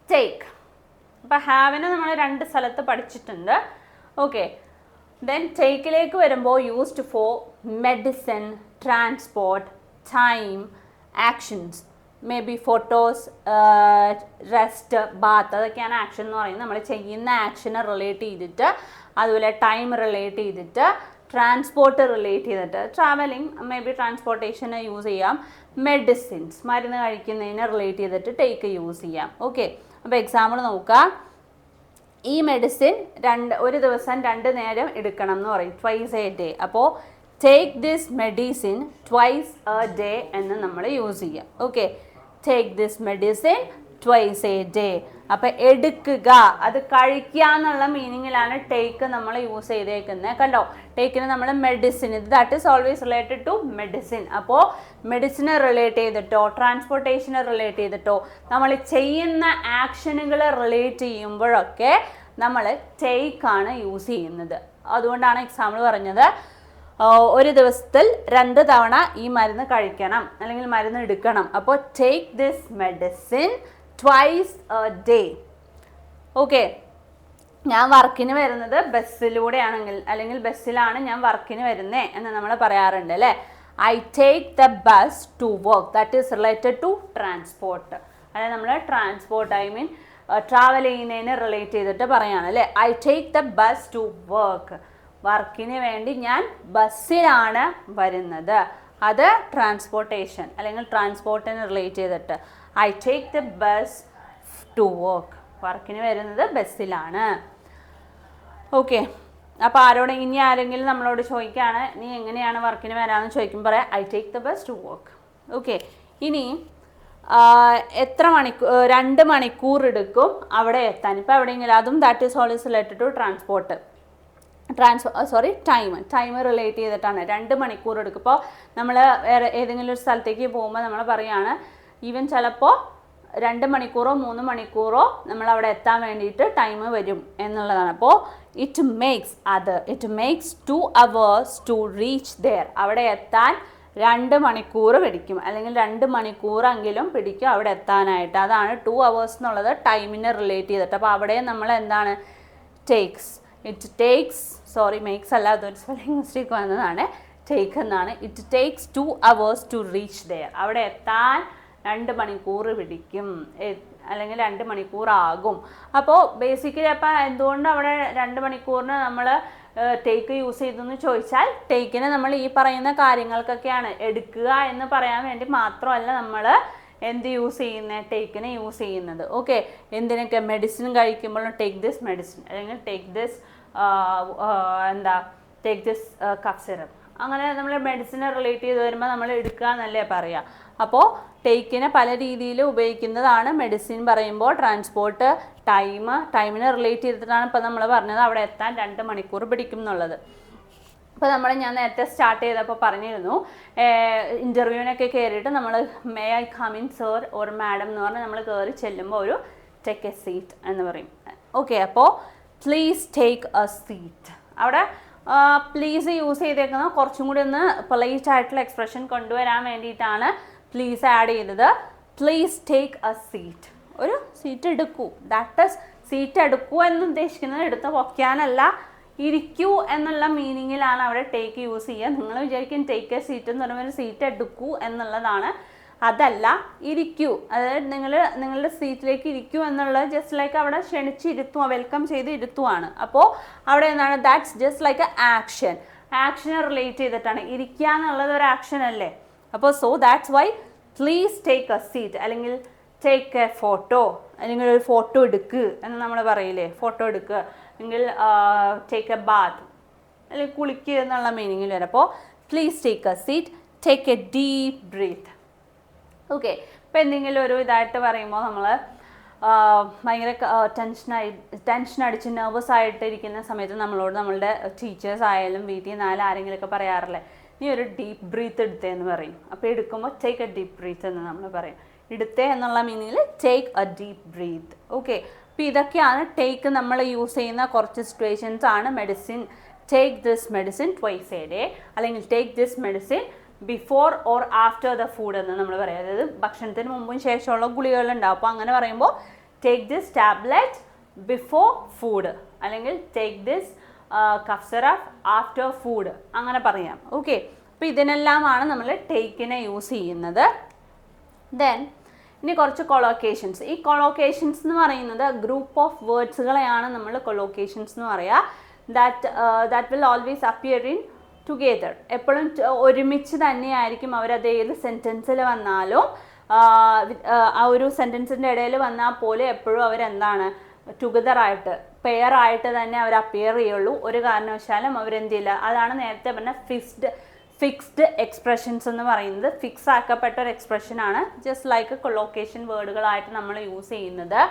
ടേക്ക്. അപ്പോൾ ഹാവിനെ നമ്മൾ 2 സ്ഥലത്ത് പഠിച്ചിട്ടുണ്ട്. ഓക്കെ, ദെൻ ടേക്കിലേക്ക് വരുമ്പോൾ used for medicine, transport, time, actions, maybe photos, rest, bath, അതൊക്കെയാണ് ആക്ഷൻ എന്ന് പറയുന്നത്. നമ്മൾ ചെയ്യുന്ന ആക്ഷനെ റിലേറ്റ് ചെയ്തിട്ട്, അതുപോലെ ടൈം റിലേറ്റ് ചെയ്തിട്ട്, ട്രാൻസ്പോർട്ട് റിലേറ്റ് ചെയ്തിട്ട്, ട്രാവലിംഗ്, മേ ബി ട്രാൻസ്പോർട്ടേഷന് യൂസ് ചെയ്യാം. മെഡിസിൻസ്, മരുന്ന് കഴിക്കുന്നതിന് റിലേറ്റ് ചെയ്തിട്ട് ടേക്ക് യൂസ് ചെയ്യാം. ഓക്കെ, അപ്പോൾ എക്സാമ്പിൾ നോക്കുക. ഈ മെഡിസിൻ ഒരു ദിവസം 2 നേരം എടുക്കണം എന്ന് പറയും, ട്വൈസ് എ ഡേ. അപ്പോൾ take this medicine twice a day എന്ന് നമ്മൾ യൂസ് ചെയ്യാം. Okay, take this medicine twice a day. അപ്പം എടുക്കുക, അത് കഴിക്കുക എന്നുള്ള മീനിങ്ങിലാണ് ടേക്ക് നമ്മൾ യൂസ് ചെയ്തേക്കുന്നത്. കണ്ടോ, ടേക്കിന് നമ്മൾ medicine, that is always related to medicine. അപ്പോൾ മെഡിസിനെ റിലേറ്റ് ചെയ്തിട്ടോ ട്രാൻസ്പോർട്ടേഷനെ റിലേറ്റ് ചെയ്തിട്ടോ നമ്മൾ ചെയ്യുന്ന ആക്ഷനുകൾ റിലേറ്റ് ചെയ്യുമ്പോഴൊക്കെ നമ്മൾ ടേക്കാണ് യൂസ് ചെയ്യുന്നത്. അതുകൊണ്ടാണ് എക്സാമ്പിൾ പറഞ്ഞത്, ഒരു ദിവസത്തിൽ 2 തവണ ഈ മരുന്ന് കഴിക്കണം അല്ലെങ്കിൽ മരുന്ന് എടുക്കണം. അപ്പോൾ take this medicine twice a day. Okay, ഞാൻ വർക്കിന് വരുന്നത് ബസ്സിലൂടെയാണെങ്കിൽ അല്ലെങ്കിൽ ബസ്സിലാണ് ഞാൻ വർക്കിന് വരുന്നത് എന്ന് നമ്മൾ പറയാറുണ്ട് അല്ലേ. I take the bus to work, that is related to transport. അതായത് നമ്മൾ ട്രാൻസ്പോർട്ട് ഐ മീൻ ട്രാവൽ ചെയ്യുന്നതിന് റിലേറ്റ് ചെയ്തിട്ട് പറയാണ് അല്ലേ. I take the bus to work, വർക്കിന് വേണ്ടി ഞാൻ ബസ്സിലാണ് വരുന്നത്. അത് ട്രാൻസ്പോർട്ടേഷൻ അല്ലെങ്കിൽ ട്രാൻസ്പോർട്ടിന് റിലേറ്റ് ചെയ്തിട്ട് I take the bus to work, വർക്കിന് വരുന്നത് ബസ്സിലാണ്. ഓക്കെ, അപ്പോൾ ഇനി ആരെങ്കിലും നമ്മളോട് ചോദിക്കുകയാണ് നീ എങ്ങനെയാണ് വർക്കിന് വരാമെന്ന് ചോദിക്കുമ്പോൾ പറയാം I take the bus to work. Okay, ഇനി എത്ര മണിക്കൂർ 2 മണിക്കൂർ എടുക്കും അവിടെ എത്താൻ. ഇപ്പോൾ എവിടെയെങ്കിലും അതും that is always related to transport. Time relate ചെയ്തിട്ടാണ് 2 മണിക്കൂർ എടുക്കും. ഇപ്പോൾ നമ്മൾ വേറെ ഏതെങ്കിലും ഒരു സ്ഥലത്തേക്ക് പോകുമ്പോൾ നമ്മൾ പറയുകയാണ് ഈവൻ ചിലപ്പോൾ 2 മണിക്കൂറോ 3 മണിക്കൂറോ നമ്മൾ അവിടെ എത്താൻ വേണ്ടിയിട്ട് ടൈം വരും എന്നുള്ളതാണ്. അപ്പോൾ it makes 2 hours to reach there, അവിടെ എത്താൻ 2 മണിക്കൂർ പിടിക്കും അല്ലെങ്കിൽ 2 മണിക്കൂറെങ്കിലും പിടിക്കും അവിടെ എത്താനായിട്ട്. അതാണ് 2 hours എന്നുള്ളത് ടൈമിനെ റിലേറ്റ് ചെയ്തിട്ട്. അപ്പോൾ അവിടെ നമ്മൾ എന്താണ് മേക്സ് അല്ല, അതൊരു സ്പെല്ലിംഗ് മിസ്റ്റേക്ക് വന്നതാണ്. ടേക്ക് എന്നാണ്. It takes 2 hours to reach there, അവിടെ എത്താൻ 2 മണിക്കൂർ പിടിക്കും അല്ലെങ്കിൽ 2 മണിക്കൂറാകും. അപ്പോൾ ബേസിക്കലി അപ്പോൾ എന്തുകൊണ്ട് അവിടെ 2 മണിക്കൂറിന് നമ്മൾ ടേക്ക് യൂസ് ചെയ്തെന്ന് ചോദിച്ചാൽ ടേക്കിനെ നമ്മൾ ഈ പറയുന്ന കാര്യങ്ങൾക്കൊക്കെയാണ് എടുക്കുക എന്ന് പറയാൻ വേണ്ടി മാത്രമല്ല നമ്മൾ എന്ത് യൂസ് ചെയ്യുന്നത്, ടേക്കിനെ യൂസ് ചെയ്യുന്നത്. ഓക്കെ, എന്തിനൊക്കെ മെഡിസിൻ കഴിക്കുമ്പോഴും ടേക്ക് ദിസ് മെഡിസിൻ അല്ലെങ്കിൽ ടേക്ക് ദിസ് കഫ് സിറപ്പ്, അങ്ങനെ നമ്മൾ മെഡിസിനെ റിലേറ്റ് ചെയ്ത് വരുമ്പോൾ നമ്മൾ എടുക്കുക എന്നല്ലേ പറയുക. അപ്പോൾ ടേക്കിനെ പല രീതിയിൽ ഉപയോഗിക്കുന്നതാണ് മെഡിസിൻ പറയുമ്പോൾ. ട്രാൻസ്പോർട്ട് ടൈമിനെ റിലേറ്റ് ചെയ്തിട്ടാണ് ഇപ്പോൾ നമ്മൾ പറഞ്ഞത് അവിടെ എത്താൻ 2 മണിക്കൂർ പിടിക്കും എന്നുള്ളത്. അപ്പോൾ ഞാൻ നേരത്തെ സ്റ്റാർട്ട് ചെയ്തപ്പോൾ പറഞ്ഞിരുന്നു ഇൻ്റർവ്യൂവിനൊക്കെ കയറിയിട്ട് നമ്മൾ may I come in sir or madam എന്ന് പറഞ്ഞാൽ നമ്മൾ കയറി ചെല്ലുമ്പോൾ ഒരു ടേക്ക് എ സീറ്റ് എന്ന് പറയും. ഓക്കെ, അപ്പോൾ പ്ലീസ് ടേക്ക് എ സീറ്റ്, അവിടെ പ്ലീസ് യൂസ് ചെയ്തേക്കുന്നത് കുറച്ചും കൂടി ഒന്ന് പൊളൈറ്റ് ആയിട്ടുള്ള എക്സ്പ്രഷൻ കൊണ്ടുവരാൻ വേണ്ടിയിട്ടാണ് പ്ലീസ് ആഡ് ചെയ്തത്. പ്ലീസ് ടേക്ക് എ സീറ്റ്, ഒരു സീറ്റ് എടുക്കൂ. ദാറ്റ് ഈസ് സീറ്റ് എടുക്കൂ എന്ന് ഉദ്ദേശിക്കുന്നത് എടുത്ത് വയ്ക്കാനല്ല, ഇരിക്കൂ എന്നുള്ള മീനിങ്ങിലാണ് അവിടെ ടേക്ക് യൂസ് ചെയ്യുക. നിങ്ങൾ വിചാരിക്കും ടേക്ക് എ സീറ്റ് എന്ന് പറയുമ്പോൾ ഒരു സീറ്റ് എടുക്കൂ എന്നുള്ളതാണ്, അതല്ല, ഇരിക്കൂ. അതായത് നിങ്ങളുടെ സീറ്റിലേക്ക് ഇരിക്കൂ എന്നുള്ളത് ജസ്റ്റ് ലൈക്ക് അവിടെ ക്ഷണിച്ചിരുത്തുക, വെൽക്കം ചെയ്ത് ഇരുത്തുവാണ്. അപ്പോൾ അവിടെ എന്താണ്, ദാറ്റ്സ് ജസ്റ്റ് ലൈക്ക് എ ആക്ഷനെ റിലേറ്റ് ചെയ്തിട്ടാണ്. ഇരിക്കുക എന്നുള്ളത് ഒരു ആക്ഷൻ അല്ലേ. അപ്പോൾ so that's why please take a seat അല്ലെങ്കിൽ ടേക്ക് എ ഫോട്ടോ അല്ലെങ്കിൽ ഒരു ഫോട്ടോ എടുക്കുക എന്ന് നമ്മൾ പറയില്ലേ, ഫോട്ടോ എടുക്കുക അല്ലെങ്കിൽ ടേക്ക് എ ബാത്ത് അല്ലെങ്കിൽ കുളിക്കുക എന്നുള്ള മീനിങ്ങിൽ വരും. അപ്പോൾ please take a seat, take a deep breath. Okay, ഇപ്പോൾ എന്തെങ്കിലും ഒരു ഇതായിട്ട് പറയുമ്പോൾ നമ്മൾ ഭയങ്കര ടെൻഷൻ അടിച്ച് നെർവസ് ആയിട്ട് ഇരിക്കുന്ന സമയത്ത് നമ്മളോട് നമ്മളുടെ ടീച്ചേഴ്സ് ആയാലും വീട്ടിൽ നിന്നായാലും ആരെങ്കിലുമൊക്കെ പറയാറില്ലേ, നീ ഒരു ഡീപ്പ് ബ്രീത്ത് എടുത്തേന്ന് പറയും. അപ്പോൾ എടുക്കുമ്പോൾ ടേക്ക് എ ഡീപ്പ് ബ്രീത്ത് എന്ന് നമ്മൾ പറയും. എടുത്തേ എന്നുള്ള മീനിങ്ങിൽ take a deep breath. Okay, അപ്പോൾ ഇതൊക്കെയാണ് ടേക്ക് നമ്മൾ യൂസ് ചെയ്യുന്ന കുറച്ച് സിറ്റുവേഷൻസ് ആണ്. Medicine, take this medicine twice a day അല്ലെങ്കിൽ take this medicine before or after the food എന്ന് നമ്മൾ പറയാം. അതായത് ഭക്ഷണത്തിന് മുമ്പും ശേഷമുള്ള ഗുളികകളുണ്ടാവും. അപ്പോൾ അങ്ങനെ പറയുമ്പോൾ take this tablet before food അല്ലെങ്കിൽ take this cough syrup after food അങ്ങനെ പറയാം. ഓക്കെ, അപ്പോൾ ഇതിനെല്ലാമാണ് നമ്മൾ ടേക്കിനെ യൂസ് ചെയ്യുന്നത്. ദെൻ ഇനി കുറച്ച് കൊളോക്കേഷൻസ്. ഈ കൊളോക്കേഷൻസ് എന്ന് പറയുന്നത് ഗ്രൂപ്പ് ഓഫ് വേർഡ്സുകളെയാണ് നമ്മൾ കൊളോക്കേഷൻസ് എന്ന് പറയുക. That will always appear in together. എപ്പോഴും ഒരുമിച്ച് തന്നെയായിരിക്കും അവരത് ഏത് സെൻറ്റൻസിൽ വന്നാലും ആ ഒരു സെൻറ്റൻസിൻ്റെ ഇടയിൽ വന്നാൽ പോലും എപ്പോഴും അവരെന്താണ് ടുഗദറായിട്ട് പെയറായിട്ട് തന്നെ അവർ അപ്പിയർ ചെയ്യുള്ളൂ. ഒരു കാരണവശാലും അവരെന്ത് ചെയ്യില്ല. അതാണ് നേരത്തെ പറഞ്ഞ ഫിക്സ്ഡ് എക്സ്പ്രഷൻസ് എന്ന് പറയുന്നത് ഫിക്സ് ആക്കപ്പെട്ട ഒരു എക്സ്പ്രഷനാണ്, ജസ്റ്റ് ലൈക്ക് കൊളോക്കേഷൻ വേർഡുകളായിട്ട് നമ്മൾ യൂസ് ചെയ്യുന്നത്.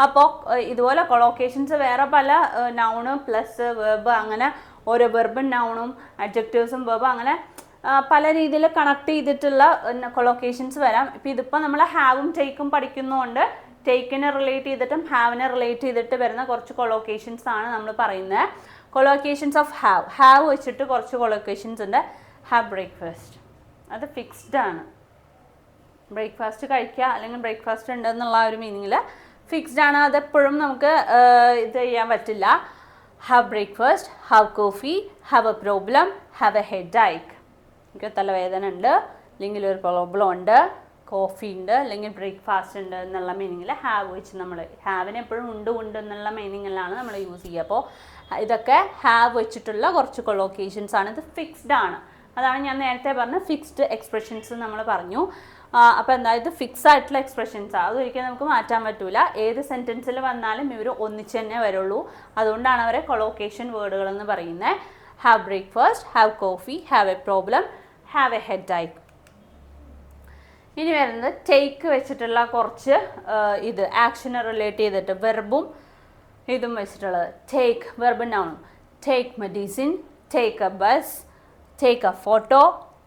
അപ്പോൾ ഇതുപോലെ കൊളോക്കേഷൻസ് വേറെ പല നൗണ് പ്ലസ് വെർബ് അങ്ങനെ ഓരോ വെർബും നൗണും അഡ്ജക്റ്റീവ്സും വെർബും അങ്ങനെ പല രീതിയിൽ കണക്ട് ചെയ്തിട്ടുള്ള കൊളോക്കേഷൻസ് വരാം. ഇപ്പം ഇതിപ്പോൾ നമ്മൾ ഹാവും ടേക്കും പഠിക്കുന്നതുകൊണ്ട് ടേക്കിനെ റിലേറ്റ് ചെയ്തിട്ടും ഹാവിനെ റിലേറ്റ് ചെയ്തിട്ട് വരുന്ന കുറച്ച് കൊളോക്കേഷൻസ് ആണ് നമ്മൾ പറയുന്നത്. കൊളോക്കേഷൻസ് ഓഫ് ഹാവ് വെച്ചിട്ട് കുറച്ച് കൊളോക്കേഷൻസ് ഉണ്ട്. ഹാവ് ബ്രേക്ക്ഫാസ്റ്റ്, അത് ഫിക്സ്ഡ് ആണ്. ബ്രേക്ക്ഫാസ്റ്റ് കഴിക്കുക അല്ലെങ്കിൽ ബ്രേക്ക്ഫാസ്റ്റ് ഉണ്ട് എന്നുള്ള ഒരു മീനിങ്ങിൽ ഫിക്സ്ഡ് ആണ്, അതെപ്പോഴും നമുക്ക് ഇത് ചെയ്യാൻ പറ്റില്ല. Have breakfast, have coffee, have a problem, have a headache. എനിക്ക് തലവേദന ഉണ്ട് അല്ലെങ്കിൽ ഒരു പ്രോബ്ലം ഉണ്ട്, കോഫി ഉണ്ട് അല്ലെങ്കിൽ ബ്രേക്ക്ഫാസ്റ്റ് ഉണ്ട് എന്നുള്ള മീനിങ്ങിൽ ഹാവ് വെച്ച് നമ്മൾ ഹാവിനെ എപ്പോഴും ഉണ്ട് എന്നുള്ള മീനിങ്ങിലാണ് നമ്മൾ യൂസ് ചെയ്യുക. അപ്പോൾ ഇതൊക്കെ ഹാവ് വെച്ചിട്ടുള്ള കുറച്ച് കൊളോക്കേഷൻസ് ആണ്. ഇത് ഫിക്സ്ഡ് ആണ്, അതാണ് ഞാൻ നേരത്തെ പറഞ്ഞ ഫിക്സ്ഡ് എക്സ്പ്രഷൻസ് നമ്മൾ പറഞ്ഞു. അപ്പോൾ എന്താ ഇത് ഫിക്സ് ആയിട്ടുള്ള എക്സ്പ്രഷൻസാണ്, അതൊരിക്കലും നമുക്ക് മാറ്റാൻ പറ്റില്ല. ഏത് സെൻറ്റൻസിൽ വന്നാലും ഇവർ ഒന്നിച്ച് തന്നെ വരുള്ളൂ, അതുകൊണ്ടാണ് അവരെ കൊളോക്കേഷൻ വേർഡുകൾ എന്ന് പറയുന്നത്. Have breakfast, have coffee, have a problem, have a headache. ഇനി വരുന്നത് ടേക്ക് വെച്ചിട്ടുള്ള കുറച്ച് ഇത് ആക്ഷനെ റിലേറ്റ് ചെയ്തിട്ട് വെർബും ഇതും വെച്ചിട്ടുള്ളത്. ടേക്ക് വെർബ് നൗണും. Take medicine, take a bus, take a photo,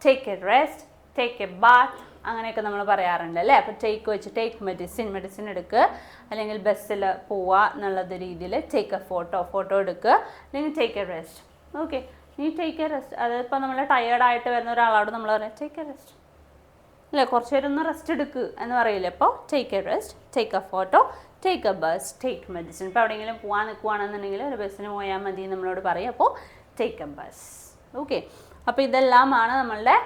take a rest, take a bath, അങ്ങനെയൊക്കെ നമ്മൾ പറയാറുണ്ട് അല്ലേ. അപ്പോൾ ടേക്ക് വെച്ച് ടേക്ക് മെഡിസിൻ എടുക്കുക, അല്ലെങ്കിൽ ബസ്സിൽ പോവുക എന്നുള്ളത് രീതിയിൽ ടേക്ക് എ ഫോട്ടോ എടുക്കുക, അല്ലെങ്കിൽ ടേക്ക് എ റെസ്റ്റ്. ഓക്കെ, ഇനി ടേക്ക് എ റെസ്റ്റ്, അതിപ്പോൾ നമ്മൾ ടയേർഡായിട്ട് വരുന്ന ഒരാളോട് നമ്മൾ പറയാം ടേക്ക് എ റെസ്റ്റ് അല്ലേ, കുറച്ച് നേരം ഒന്ന് റെസ്റ്റ് എടുക്കുക എന്ന് പറയില്ലേ. അപ്പോൾ take a rest, take a photo, take a bus, take medicine. ഇപ്പോൾ എവിടെയെങ്കിലും പോകാൻ നിൽക്കുകയാണെന്നുണ്ടെങ്കിൽ ഒരു ബസ്സിന് പോയാൽ മതി നമ്മളോട് പറയും, അപ്പോൾ ടേക്ക് എ ബസ്. ഓക്കെ, അപ്പോൾ ഇതെല്ലാമാണ് നമ്മളുടെ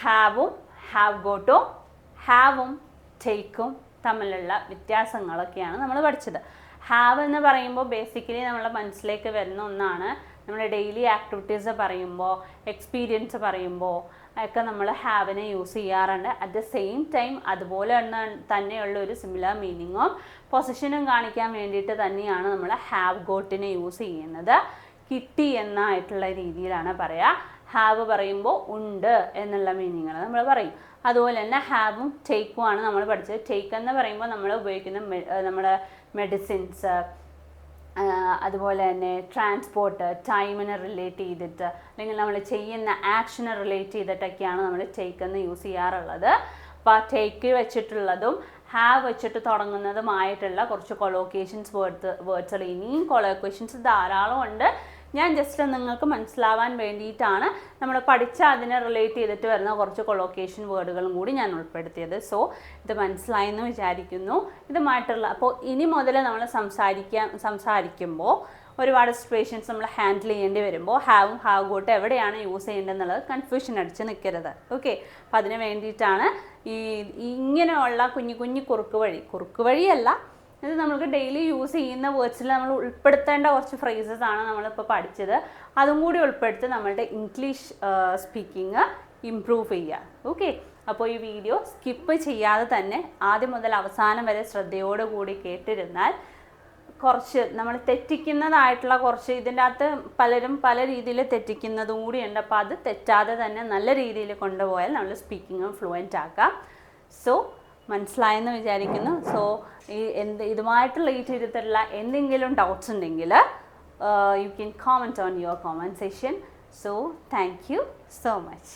ഹാവും ഹാവ് ഗോട്ടും ഹാവും ടേക്കും തമ്മിലുള്ള വ്യത്യാസങ്ങളൊക്കെയാണ് നമ്മൾ പഠിച്ചത്. ഹാവ് എന്ന് പറയുമ്പോൾ ബേസിക്കലി നമ്മുടെ മനസ്സിലേക്ക് വരുന്ന ഒന്നാണ്. നമ്മൾ ഡെയിലി ആക്ടിവിറ്റീസ് പറയുമ്പോൾ എക്സ്പീരിയൻസ് പറയുമ്പോൾ ഒക്കെ നമ്മൾ ഹാവിനെ യൂസ് ചെയ്യാറുണ്ട്. അറ്റ് ദ സെയിം ടൈം അതുപോലെ തന്നെയുള്ള ഒരു സിമിലർ മീനിങ്ങും പൊസിഷനും കാണിക്കാൻ വേണ്ടിയിട്ട് തന്നെയാണ് നമ്മൾ ഹാവ് ഗോട്ടിനെ യൂസ് ചെയ്യുന്നത്. കിട്ടി എന്നായിട്ടുള്ള രീതിയിലാണ് പറയുക. ഹാവ് പറയുമ്പോൾ ഉണ്ട് എന്നുള്ള മീനിങ്ങൾ നമ്മൾ പറയും. അതുപോലെ തന്നെ ഹാവും ടേക്കുമാണ് നമ്മൾ പഠിച്ചത്. ടേക്ക് എന്ന് പറയുമ്പോൾ നമ്മൾ ഉപയോഗിക്കുന്ന നമ്മുടെ മെഡിസിൻസ്, അതുപോലെ തന്നെ ട്രാൻസ്പോർട്ട്, ടൈമിനെ റിലേറ്റ് ചെയ്തിട്ട് അല്ലെങ്കിൽ നമ്മൾ ചെയ്യുന്ന ആക്ഷനെ റിലേറ്റ് ചെയ്തിട്ടൊക്കെയാണ് നമ്മൾ ടേക്ക് എന്ന് യൂസ് ചെയ്യാറുള്ളത്. അപ്പോൾ ആ ടേക്ക് വെച്ചിട്ടുള്ളതും ഹാവ് വെച്ചിട്ട് തുടങ്ങുന്നതുമായിട്ടുള്ള കുറച്ച് കൊളോക്കേഷൻസ് വേർഡ്സുകൾ, ഇനിയും കൊളോക്കേഷൻസ് ധാരാളം ഉണ്ട്. ഞാൻ ജസ്റ്റ് നിങ്ങൾക്ക് മനസ്സിലാവാൻ വേണ്ടിയിട്ടാണ് നമ്മൾ പഠിച്ച അതിനെ റിലേറ്റ് ചെയ്തിട്ട് വരുന്ന കുറച്ച് കൊളോക്കേഷൻ വേർഡുകളും കൂടി ഞാൻ ഉൾപ്പെടുത്തിയത്. സോ ഇത് മനസ്സിലായെന്ന് വിചാരിക്കുന്നു. ഇതുമായിട്ടുള്ള അപ്പോൾ ഇനി മുതൽ നമ്മൾ സംസാരിക്കുമ്പോൾ ഒരുപാട് സിറ്റുവേഷൻസ് നമ്മൾ ഹാൻഡിൽ ചെയ്യേണ്ടി വരുമ്പോൾ ഹാവും ഹാവ് ഗോട്ട് എവിടെയാണ് യൂസ് ചെയ്യേണ്ടതെന്നുള്ളത് കൺഫ്യൂഷൻ അടിച്ച് നിൽക്കരുത്. ഓക്കെ, അപ്പോൾ അതിന് വേണ്ടിയിട്ടാണ് ഇങ്ങനെയുള്ള കുഞ്ഞു കുറുക്ക് വഴിയല്ല, ഇത് നമുക്ക് ഡെയിലി യൂസ് ചെയ്യുന്ന വേർഡ്സിൽ നമ്മൾ ഉൾപ്പെടുത്തേണ്ട കുറച്ച് ഫ്രേസസ് ആണ് നമ്മളിപ്പോൾ പഠിച്ചത്. അതും കൂടി ഉൾപ്പെടുത്തി നമ്മളുടെ ഇംഗ്ലീഷ് സ്പീക്കിംഗ് ഇംപ്രൂവ് ചെയ്യുക. ഓക്കെ, അപ്പോൾ ഈ വീഡിയോ സ്കിപ്പ് ചെയ്യാതെ തന്നെ ആദ്യം മുതൽ അവസാനം വരെ ശ്രദ്ധയോടുകൂടി കേട്ടിരുന്നാൽ കുറച്ച് നമ്മൾ തെറ്റിക്കുന്നതായിട്ടുള്ള കുറച്ച് ഇതിൻ്റെ അകത്ത് പലരും പല രീതിയിൽ തെറ്റിക്കുന്നതും കൂടിയുണ്ട്. അപ്പോൾ അത് തെറ്റാതെ തന്നെ നല്ല രീതിയിൽ കൊണ്ടുപോയാൽ നമ്മൾ സ്പീക്കിംഗ് ഫ്ലുവൻ്റ് ആക്കാം. സോ മനസ്സിലായെന്ന് വിചാരിക്കുന്നു. സോ ഇതുമായിട്ട് റിലേറ്റ് ചെയ്തിട്ടുള്ള എന്തെങ്കിലും ഡൗട്ട്സ് ഉണ്ടെങ്കിൽ you can comment on your comment section. So thank you so much.